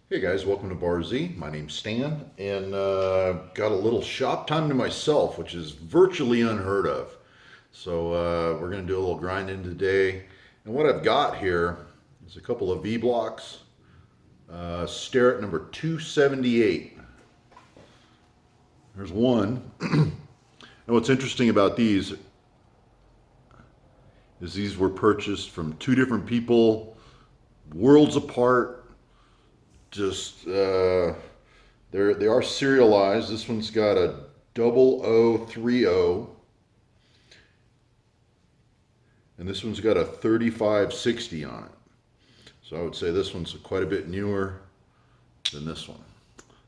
Hey guys, welcome to Bar Z. My name's Stan, and got a little shop time to myself, which is virtually unheard of. So we're going to do a little grinding today. And what I've got here is a couple of V blocks. Stare at number 278. There's one. And what's interesting about these is these were purchased from two different people, worlds apart. Just they are serialized. This one's got a 0030, and this one's got a 3560 on it. So I would say this one's quite a bit newer than this one.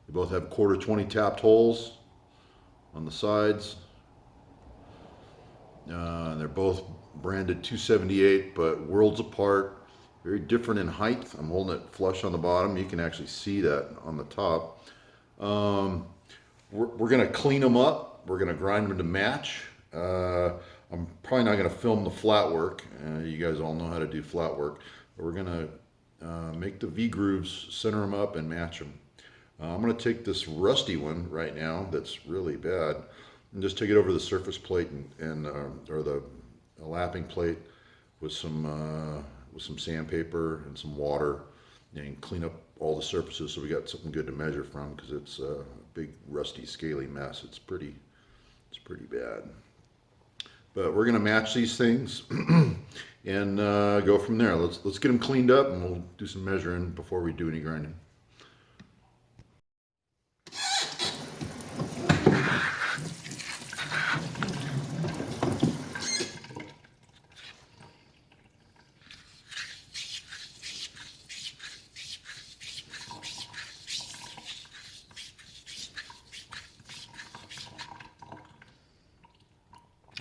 They both have quarter 20 tapped holes on the sides. They're both branded 278, but worlds apart. Very different in height. I'm holding it flush on the bottom. You can actually see that on the top. We're going to clean them up. We're going to grind them to match. I'm probably not going to film the flat work. You guys all know how to do flat work. But we're going to make the V grooves, center them up, and match them. I'm going to take this rusty one right now that's really bad and just take it over the surface plate or the lapping plate with some sandpaper and some water and clean up all the surfaces so we got something good to measure from, because it's a big rusty scaly mess. It's pretty bad. But we're gonna match these things and go from there. Let's get them cleaned up, and we'll do some measuring before we do any grinding.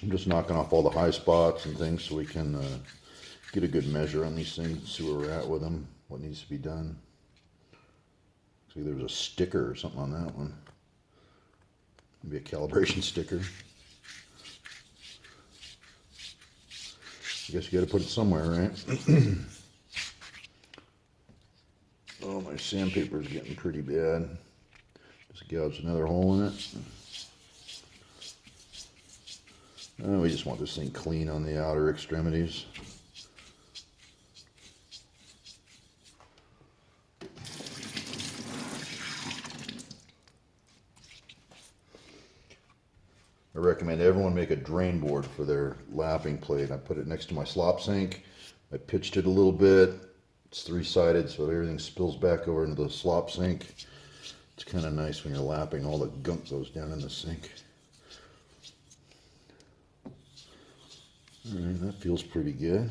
I'm just knocking off all the high spots and things so we can get a good measure on these things, see where we're at with them, what needs to be done. See, there's a sticker or something on that one. Maybe a calibration sticker. I guess you got to put it somewhere, right? Oh, my sandpaper is getting pretty bad. Just gouged another hole in it. We just want this thing clean on the outer extremities. I recommend everyone make a drain board for their lapping plate. I put it next to my slop sink. I pitched it a little bit. It's three-sided, so everything spills back over into the slop sink. It's kind of nice when you're lapping, all the gunk goes down in the sink. All right, that feels pretty good.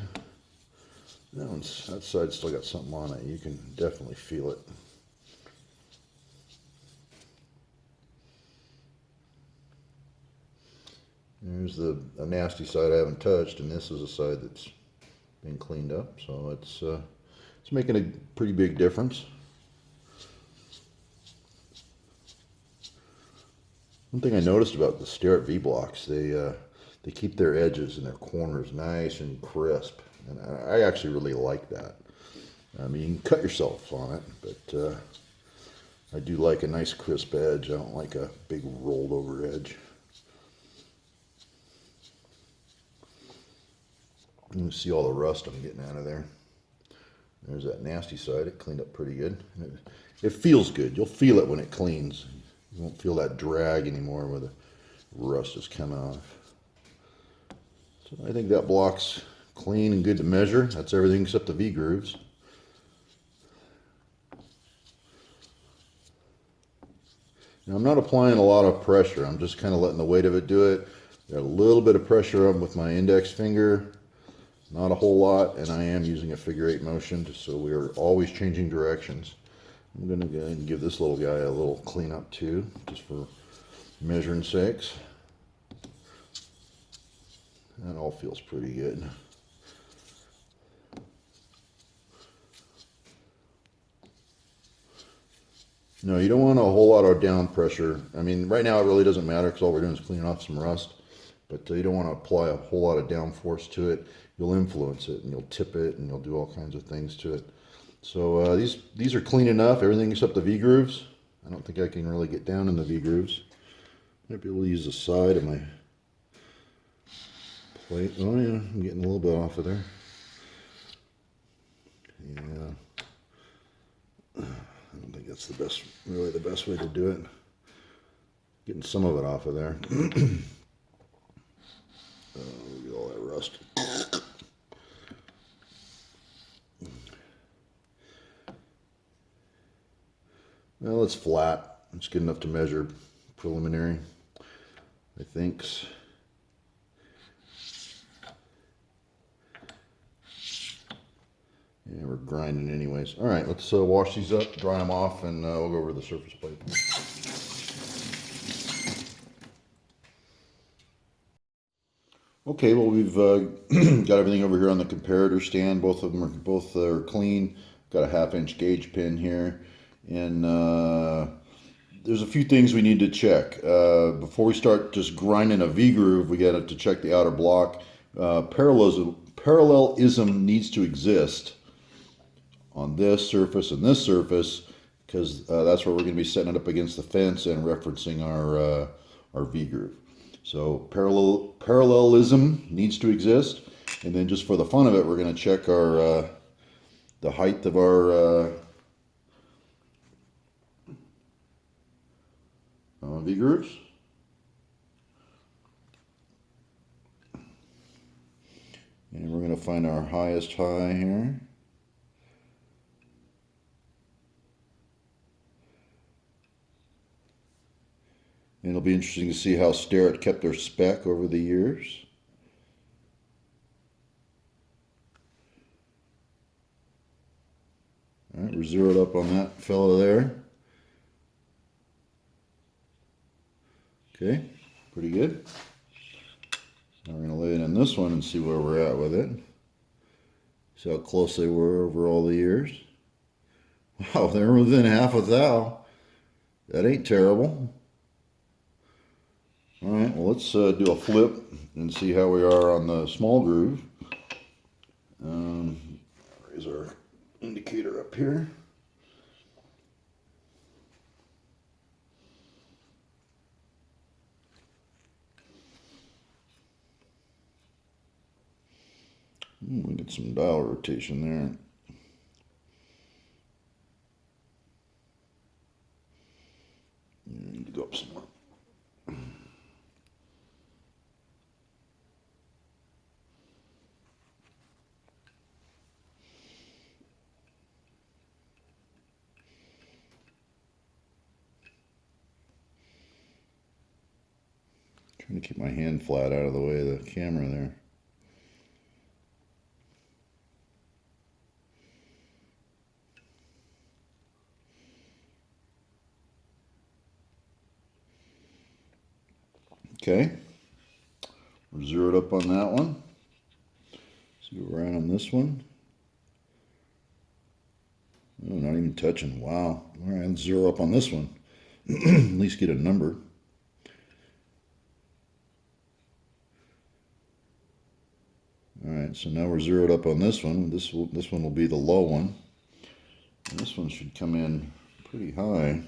That side's still got something on it. You can definitely feel it. There's a nasty side I haven't touched, and this is a side that's been cleaned up. So it's making a pretty big difference. One thing I noticed about the Starrett V blocks, they keep their edges and their corners nice and crisp, and I actually really like that. I mean, you can cut yourself on it, but I do like a nice crisp edge. I don't like a big rolled over edge. You can see all the rust I'm getting out of there. There's that nasty side. It cleaned up pretty good. It feels good. You'll feel it when it cleans. You won't feel that drag anymore where the rust is coming off. So I think that block's clean and good to measure. That's everything except the V grooves. Now I'm not applying a lot of pressure. I'm just kind of letting the weight of it do it. Got a little bit of pressure on with my index finger. Not a whole lot, and I am using a figure-8 motion, so we are always changing directions. I'm going to go ahead and give this little guy a little cleanup too, just for measuring sakes. That all feels pretty good. No, you don't want a whole lot of down pressure. I mean, right now it really doesn't matter because all we're doing is cleaning off some rust. But you don't want to apply a whole lot of down force to it. You'll influence it, and you'll tip it, and you'll do all kinds of things to it. So these are clean enough, everything except the V-grooves. I don't think I can really get down in the V-grooves. Might be able to use the side of my plate. Oh yeah, I'm getting a little bit off of there. Yeah. I don't think that's really the best way to do it. Getting some of it off of there. Look at all that rust. Well, it's flat. It's good enough to measure preliminary, I think. Yeah, we're grinding anyways. All right, let's wash these up, dry them off, and we'll go over the surface plate. Okay, well we've got everything over here on the comparator stand. Both are clean. Got a 1/2 inch gauge pin here, and there's a few things we need to check before we start just grinding a V groove. We got to check the outer block. Parallelism needs to exist on this surface and this surface, because that's where we're going to be setting it up against the fence and referencing our V groove. So parallelism needs to exist, and then just for the fun of it, we're going to check our the height of our V grooves. And we're going to find our highest high here. And it'll be interesting to see how Starrett kept their spec over the years. All right, we're zeroed up on that fellow there. Okay, pretty good. Now we're going to lay it in this one and see where we're at with it. See how close they were over all the years. Wow, they're within half a thou. That ain't terrible. All right, well, let's do a flip and see how we are on the small groove. Raise our indicator up here. We get some dial rotation there. You need to go up some more. Trying to keep my hand flat out of the way of the camera there. Okay, we're zeroed up on that one. See where we're at on this one. Oh, not even touching. Wow. All right, let's zero up on this one. At least get a number. All right, so now we're zeroed up on this one. This one will be the low one. And this one should come in pretty high.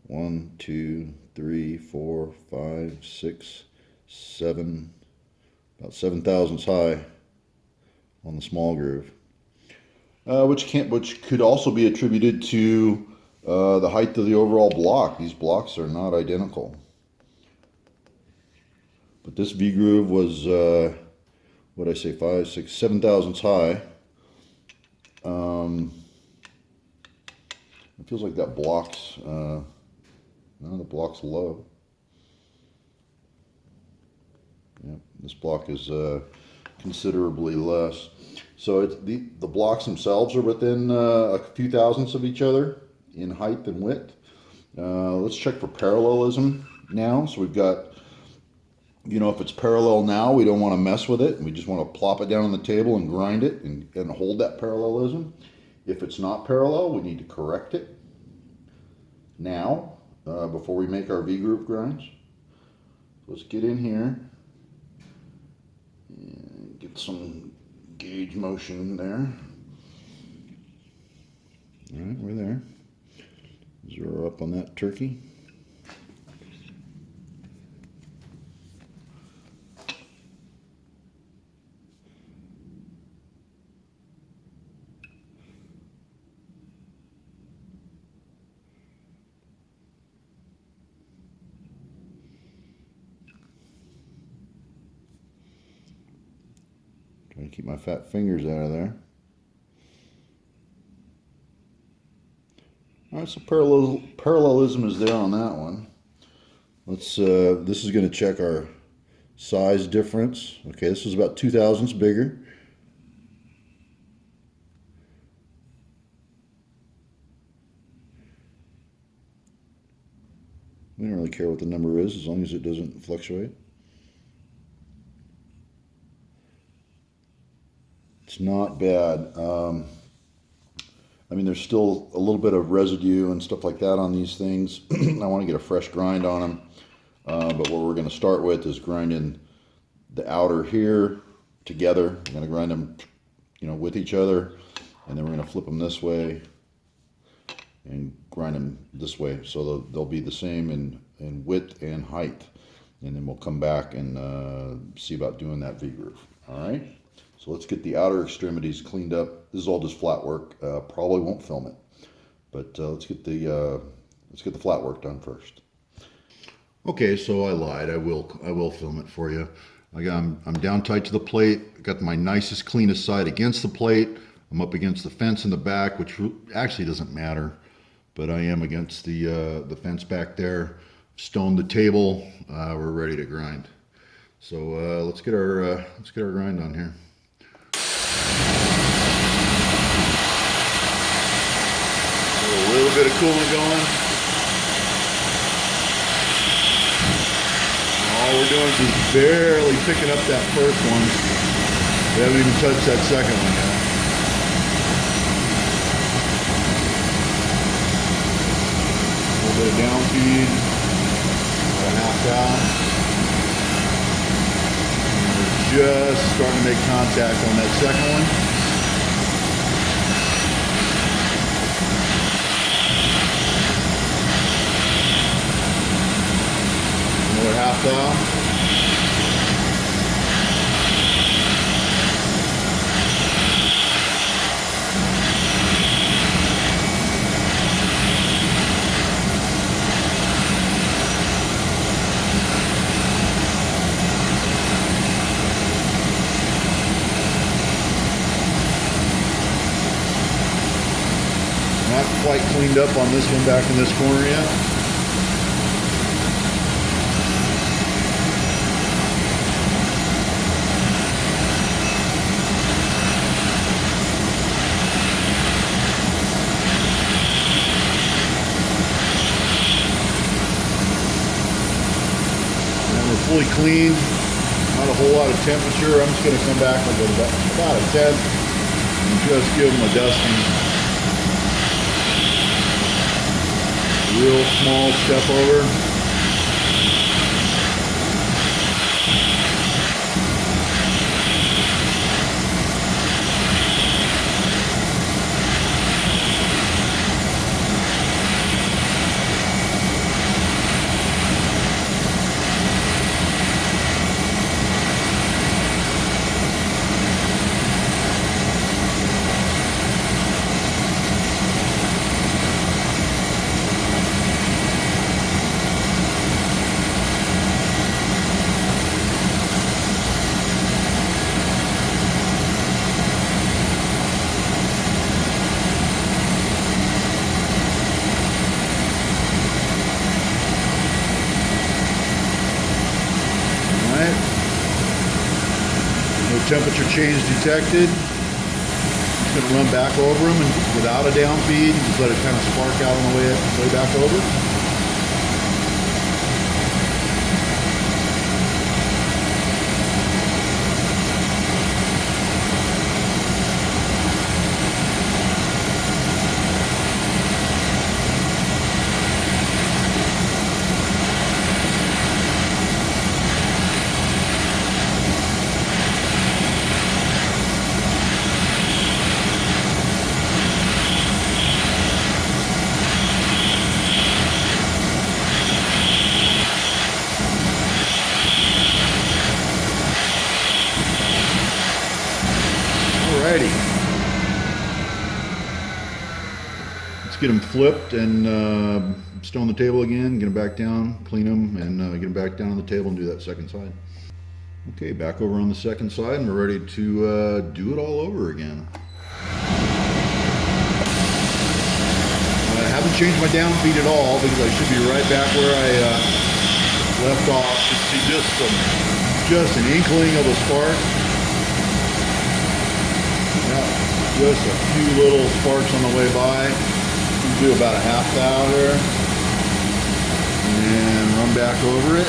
One, two, three, 4, 5, 6, 7, about 7 thousandths high on the small groove, which could also be attributed to the height of the overall block. These blocks are not identical, but this V groove was what I say, 5, 6, 7 thousandths high. It feels like that block's no, the block's low. Yep, this block is considerably less. So it's the blocks themselves are within a few thousandths of each other in height and width. Let's check for parallelism now. So we've got, you know, if it's parallel now, we don't want to mess with it. We just want to plop it down on the table and grind it and hold that parallelism. If it's not parallel, we need to correct it now before we make our V groove grinds. Let's get in here and get get some gauge motion there. All right, we're there. Zero up on that turkey. Trying to keep my fat fingers out of there. All right, so parallelism is there on that one. Let's. This is going to check our size difference. Okay, this is about 0.02 bigger. We don't really care what the number is as long as it doesn't fluctuate. It's not bad. I mean, there's still a little bit of residue and stuff like that on these things. I want to get a fresh grind on them. But what we're going to start with is grinding the outer here together. We're going to grind them, with each other, and then we're going to flip them this way and grind them this way, so they'll be the same in width and height. And then we'll come back and see about doing that V-groove. All right. So let's get the outer extremities cleaned up. This is all just flat work. Probably won't film it, but let's get the flat work done first. Okay, so I lied. I will film it for you. I'm down tight to the plate. I got my nicest, cleanest side against the plate. I'm up against the fence in the back, which actually doesn't matter, but I am against the fence back there. Stoned the table. We're ready to grind. So let's get our grind on here. A little bit of coolant going. All we're doing is just barely picking up that first one. We haven't even touched that second one yet. A little bit of down feed, about a half down. And we're just starting to make contact on that second one. Another half down. Not quite cleaned up on this one back in this corner yet. Fully clean, not a whole lot of temperature. I'm just going to come back with about a 10 and just give them a dusting. Real small step over. Temperature change detected. Just going to run back over them and without a down feed, just let it kind of spark out on the way back over. get them flipped and still on the table again, get them back down, clean them, and get them back down on the table and do that second side. Okay, back over on the second side, and we're ready to do it all over again. I haven't changed my down feed at all because I should be right back where I left off. See just an inkling of a spark. Yeah, just a few little sparks on the way by. Do about a half thou there, and run back over it.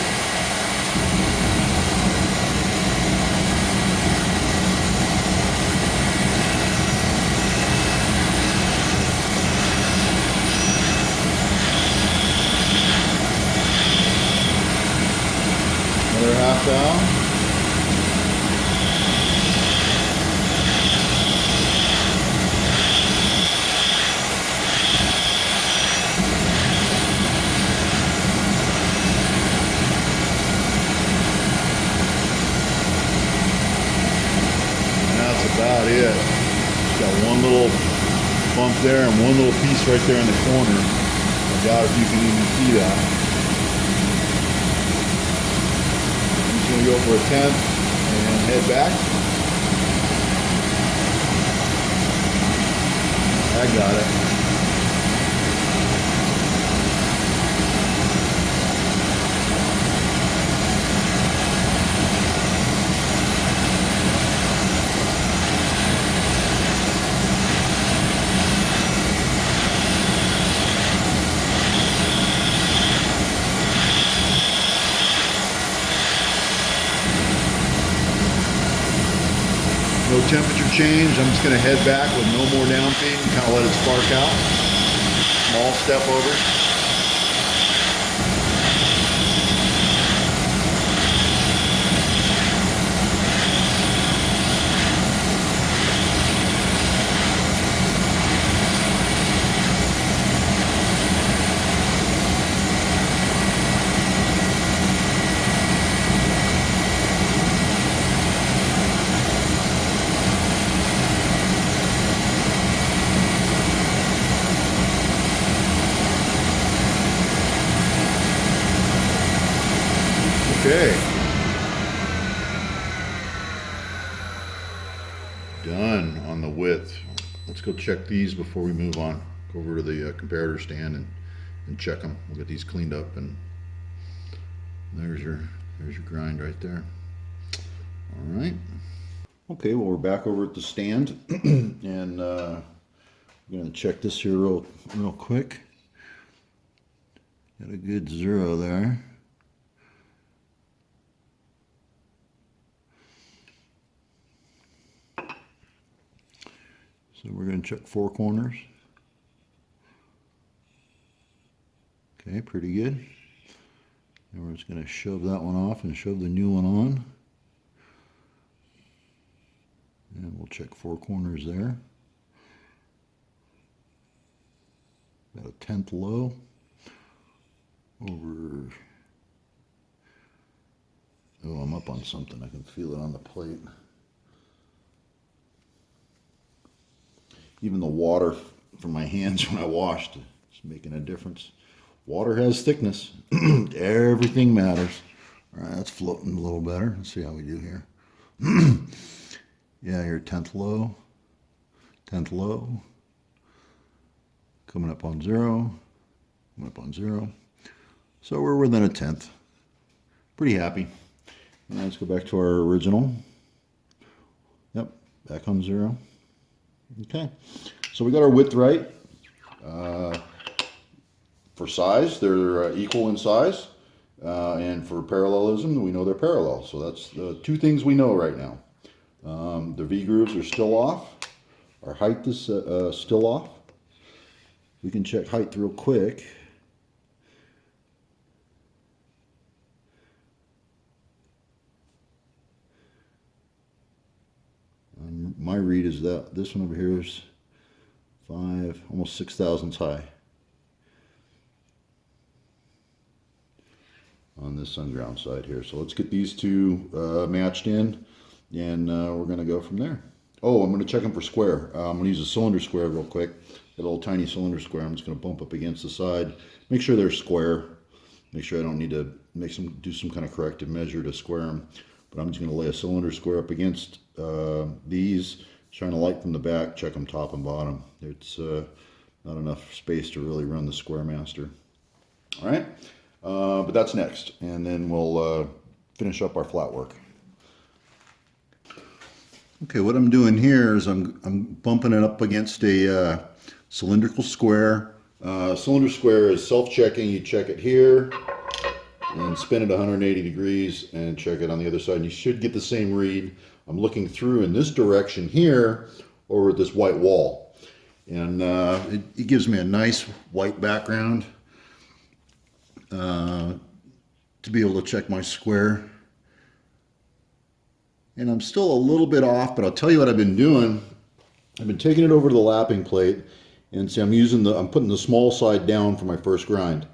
Another half thou. About it. Got one little bump there and one little piece right there in the corner. I doubt if you can even see that. I'm just going to go for a 10th and head back. I got it. No temperature change. I'm just going to head back with no more down feed and kind of let it spark out. Small step over. Okay. Done on the width. Let's go check these before we move on. Go over to the comparator stand and check them. We'll get these cleaned up, and there's your grind right there. All right. Okay, well, we're back over at the stand and we're gonna check this here real quick. Got a good 0 there. So we're going to check 4 corners. Okay, pretty good. And we're just going to shove that one off and shove the new one on. And we'll check 4 corners there. About a 10th low. Over. Oh, I'm up on something. I can feel it on the plate. Even the water from my hands when I washed is making a difference. Water has thickness. Everything matters. All right, that's floating a little better. Let's see how we do here. Yeah, here 10th low. 10th low. Coming up on 0. Coming up on 0. So we're within a 10th. Pretty happy. Now let's go back to our original. Yep, back on 0. Okay, so we got our width right. For size, they're equal in size. And for parallelism, we know they're parallel. So that's the 2 things we know right now. The V-grooves are still off. Our height is still off. We can check height real quick. My read is that this one over here is 5, almost 6 thousandths high on this sun-ground side here. So let's get these 2 matched in, and we're going to go from there. Oh, I'm going to check them for square. I'm going to use a cylinder square real quick. a little tiny cylinder square. I'm just going to bump up against the side. Make sure they're square. Make sure I don't need to do some kind of corrective measure to square them. But I'm just going to lay a cylinder square up against these, shine a light from the back, check them top and bottom. It's not enough space to really run the Square Master. All right, but that's next, and then we'll finish up our flat work. Okay, what I'm doing here is I'm bumping it up against a cylindrical square. Cylinder square is self-checking. You check it here and spin it 180 degrees and check it on the other side, and you should get the same read. I'm looking through in this direction here over at this white wall, and it gives me a nice white background to be able to check my square. And I'm still a little bit off, but I'll tell you what I've been doing. I've been taking it over to the lapping plate, and see, I'm putting the small side down for my first grind,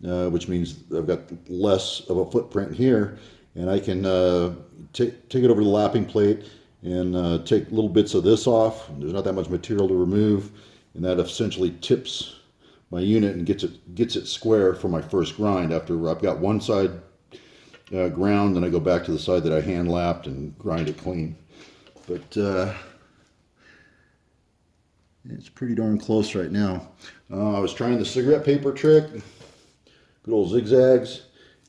which means I've got less of a footprint here, and I can take it over to the lapping plate and take little bits of this off. There's not that much material to remove, and that essentially tips my unit and gets it square for my first grind. After I've got one side ground, then I go back to the side that I hand lapped and grind it clean. But it's pretty darn close right now. I was trying the cigarette paper trick, good old zigzags,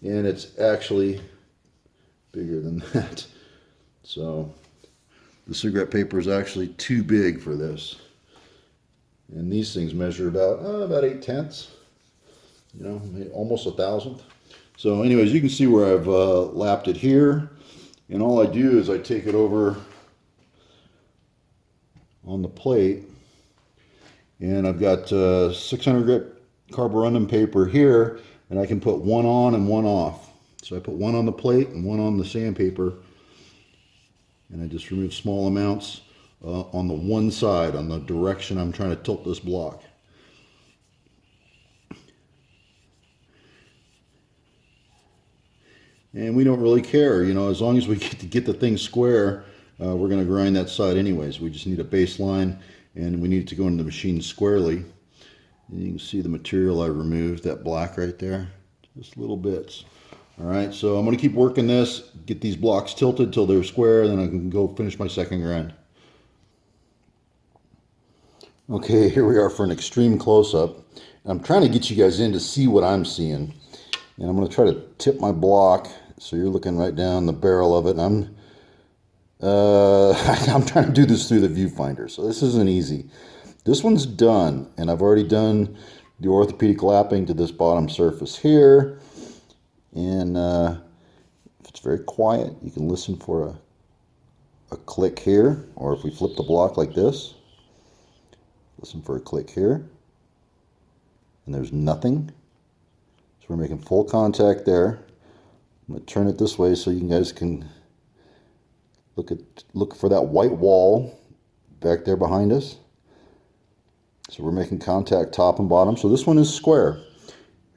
and it's actually bigger than that. So the cigarette paper is actually too big for this. And these things measure about 8/10, you know, almost 1/1000th. So anyways, you can see where I've lapped it here, and all I do is I take it over on the plate, and I've got 600 grit carborundum paper here, and I can put one on and one off. So I put one on the plate and one on the sandpaper, and I just remove small amounts on the one side, on the direction I'm trying to tilt this block. And we don't really care, you know, as long as we get the thing square, we're going to grind that side anyways. We just need a baseline, and we need it to go into the machine squarely. And you can see the material I removed, that black right there, just little bits. All right, so I'm going to keep working this, get these blocks tilted till they're square, and then I can go finish my second grind. Okay, here we are for an extreme close-up. I'm trying to get you guys in to see what I'm seeing. And I'm going to try to tip my block so you're looking right down the barrel of it. And I'm trying to do this through the viewfinder, so this isn't easy. This one's done, and I've already done the orthopedic lapping to this bottom surface here. And if it's very quiet, you can listen for a click here, or if we flip the block like this, listen for a click here, and there's nothing. So we're making full contact there. I'm going to turn it this way so you guys can look for that white wall back there behind us. So we're making contact top and bottom. So this one is square.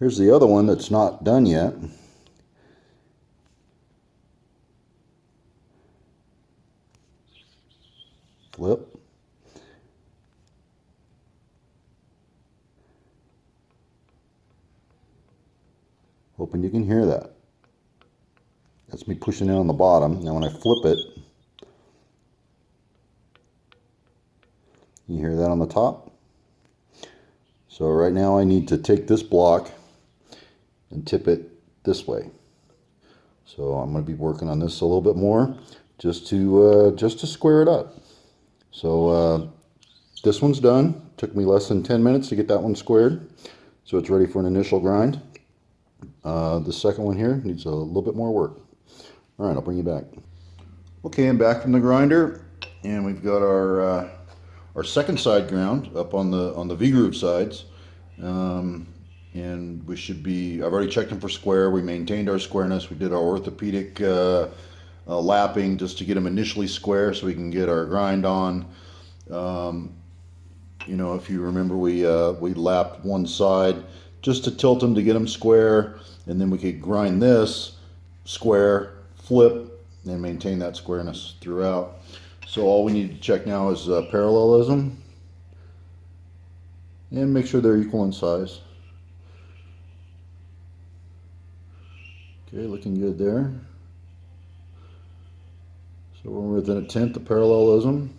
Here's the other one that's not done yet. Flip. Hoping you can hear that. That's me pushing it on the bottom. Now when I flip it, you hear that on the top? So right now I need to take this block and tip it this way. So I'm going to be working on this a little bit more just to square it up. So this one's done. Took me less than 10 minutes to get that one squared. So it's ready for an initial grind. The second one here needs a little bit more work. All right, I'll bring you back. Okay, I'm back from the grinder, and we've got our second side ground up on the V-groove sides, and we should be. I've already checked them for square. We maintained our squareness. We did our orthopedic lapping just to get them initially square, so we can get our grind on. You know, if you remember, we lapped one side just to tilt them to get them square, and then we could grind this square, flip, and maintain that squareness throughout. So all we need to check now is parallelism. and make sure they're equal in size. Okay, looking good there. So we're within a tenth of parallelism,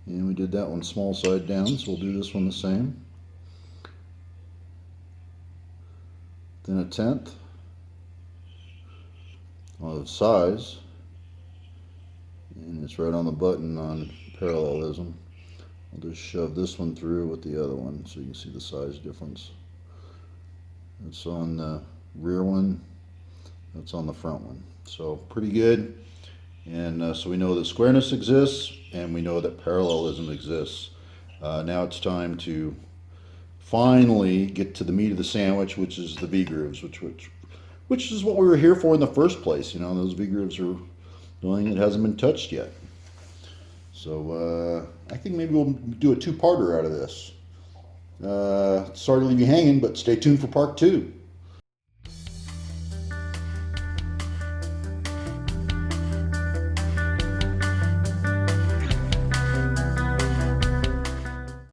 and we did that one small side down, so we'll do this one the same. Then a tenth of size, and it's right on the button on parallelism. I'll just shove this one through with the other one so you can see the size difference. It's on the rear one, that's on the front one. So pretty good. And so we know that squareness exists, and we know that parallelism exists. Now it's time to finally get to the meat of the sandwich, which is the V-grooves, which is what we were here for in the first place. You know, those V-grooves are the only thing that hasn't been touched yet. So I think maybe we'll do a two-parter out of this. Sorry to leave you hanging, but stay tuned for part 2.